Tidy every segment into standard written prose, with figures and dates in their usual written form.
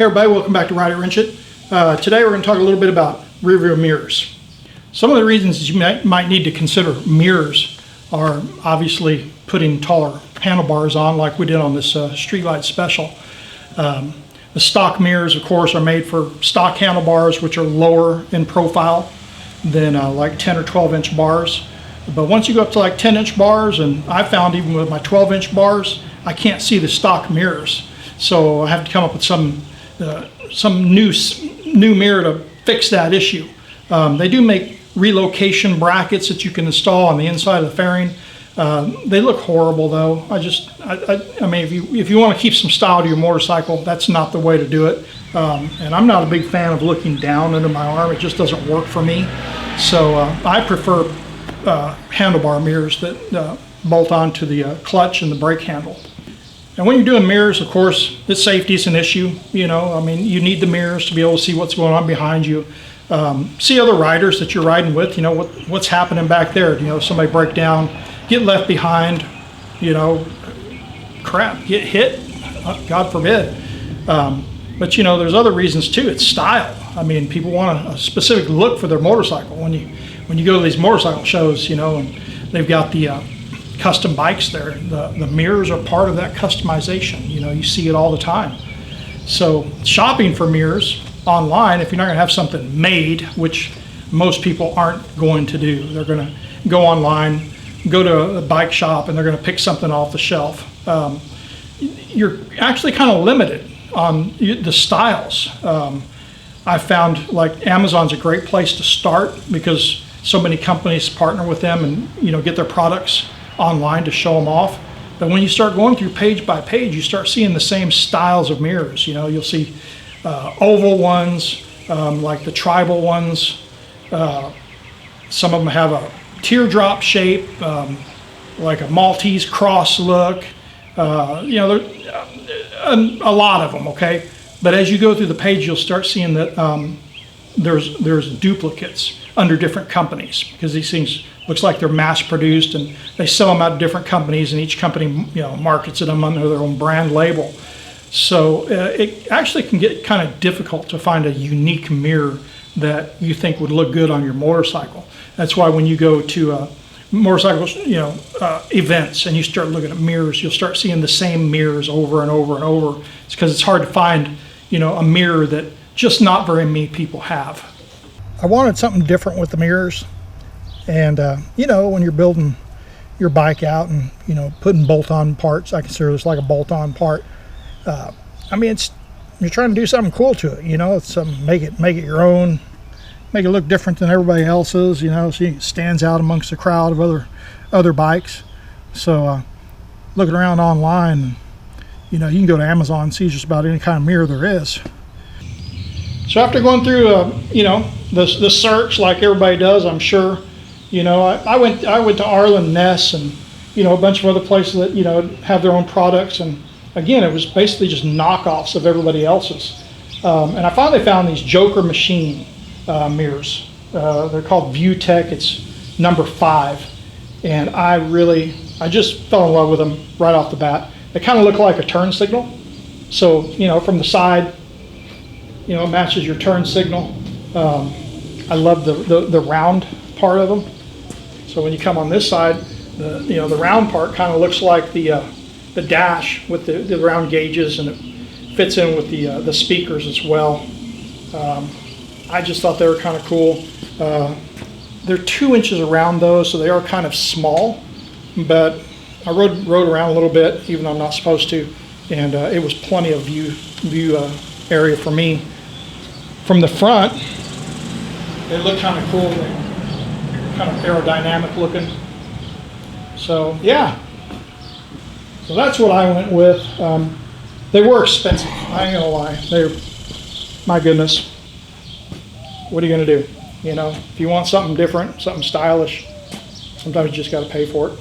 Hey everybody, welcome back to Ride It Wrench It. Today we're going to talk a little bit about rear view mirrors. Some of the reasons you might need to consider mirrors are obviously putting taller handlebars on like we did on this Streetlight Special. The stock mirrors, of course, are made for stock handlebars, which are lower in profile than like 10 or 12 inch bars. But once you go up to like 10 inch bars, and I found even with my 12 inch bars, I can't see the stock mirrors. So I have to come up with some new mirror to fix that issue. They do make relocation brackets that you can install on the inside of the fairing. They look horrible though. I mean, if you want to keep some style to your motorcycle, that's not the way to do it. And I'm not a big fan of looking down into my arm. It just doesn't work for me. So I prefer handlebar mirrors that bolt onto the clutch and the brake handle. And when you're doing mirrors, of course, safety is an issue. You know, I mean, you need the mirrors to be able to see what's going on behind you. See other riders that you're riding with, you know, what's happening back there. You know, somebody break down, get left behind, you know, crap, get hit, God forbid. But, you know, there's other reasons too. It's style. I mean, people want a specific look for their motorcycle. When you go to these motorcycle shows, you know, and they've got the custom bikes there, the mirrors are part of that customization. You know, you see it all the time. So shopping for mirrors online, if you're not going to have something made, which most people aren't going to do, they're going to go online, go to a bike shop, and they're going to pick something off the shelf. You're actually kind of limited on the styles. I found like Amazon's a great place to start because so many companies partner with them and, you know, get their products online to show them off. But when you start going through page by page, you start seeing the same styles of mirrors. You know, you'll see oval ones, like the tribal ones. Some of them have a teardrop shape, like a Maltese cross look. You know, a lot of them, okay? But as you go through the page, you'll start seeing that there's duplicates under different companies, because these things looks like they're mass produced and they sell them out to different companies, and each company, you know, markets them under their own brand label. So it actually can get kind of difficult to find a unique mirror that you think would look good on your motorcycle. That's why when you go to motorcycle, you know, events and you start looking at mirrors, you'll start seeing the same mirrors over and over and over. It's because it's hard to find, you know, a mirror that just not very many people have. I wanted something different with the mirrors, and you know, when you're building your bike out and, you know, putting bolt-on parts, I consider this like a bolt-on part. I mean, you're trying to do something cool to it, you know. It's something, make it your own, make it look different than everybody else's, you know, so it stands out amongst the crowd of other bikes. So looking around online, you know, you can go to Amazon and see just about any kind of mirror there is. So after going through, you know, the search like everybody does, I'm sure, you know, I went to Arlen Ness and, you know, a bunch of other places that, you know, have their own products, and again, it was basically just knockoffs of everybody else's. And I finally found these Joker Machine mirrors. They're called ViewTech. It's number 5, and I just fell in love with them right off the bat. They kind of look like a turn signal, so, you know, from the side, you know, it matches your turn signal. I love the round part of them. So when you come on this side, the round part kind of looks like the dash with the round gauges, and it fits in with the speakers as well. I just thought they were kind of cool. They're 2 inches around though, so they are kind of small, but I rode around a little bit, even though I'm not supposed to, and it was plenty of view area for me. From the front, they look kind of cool. They're kind of aerodynamic looking. So yeah, so that's what I went with. They were expensive, I ain't gonna lie. My goodness, what are you gonna do? You know, if you want something different, something stylish, sometimes you just gotta pay for it.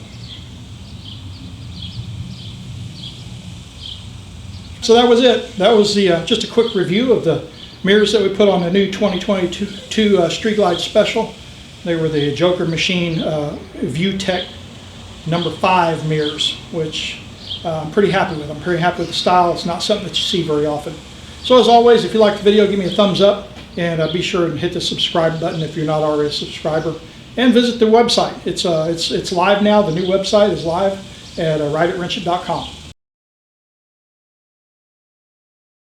So that was it. That was just a quick review of the mirrors that we put on the new 2022 Streetlight Special. They were the Joker Machine ViewTech number 5 mirrors, which I'm pretty happy with. I'm pretty happy with the style. It's not something that you see very often. So as always, if you like the video, give me a thumbs up, and be sure to hit the subscribe button if you're not already a subscriber. And visit the website. It's live now. The new website is live at rideitwrenchit.com.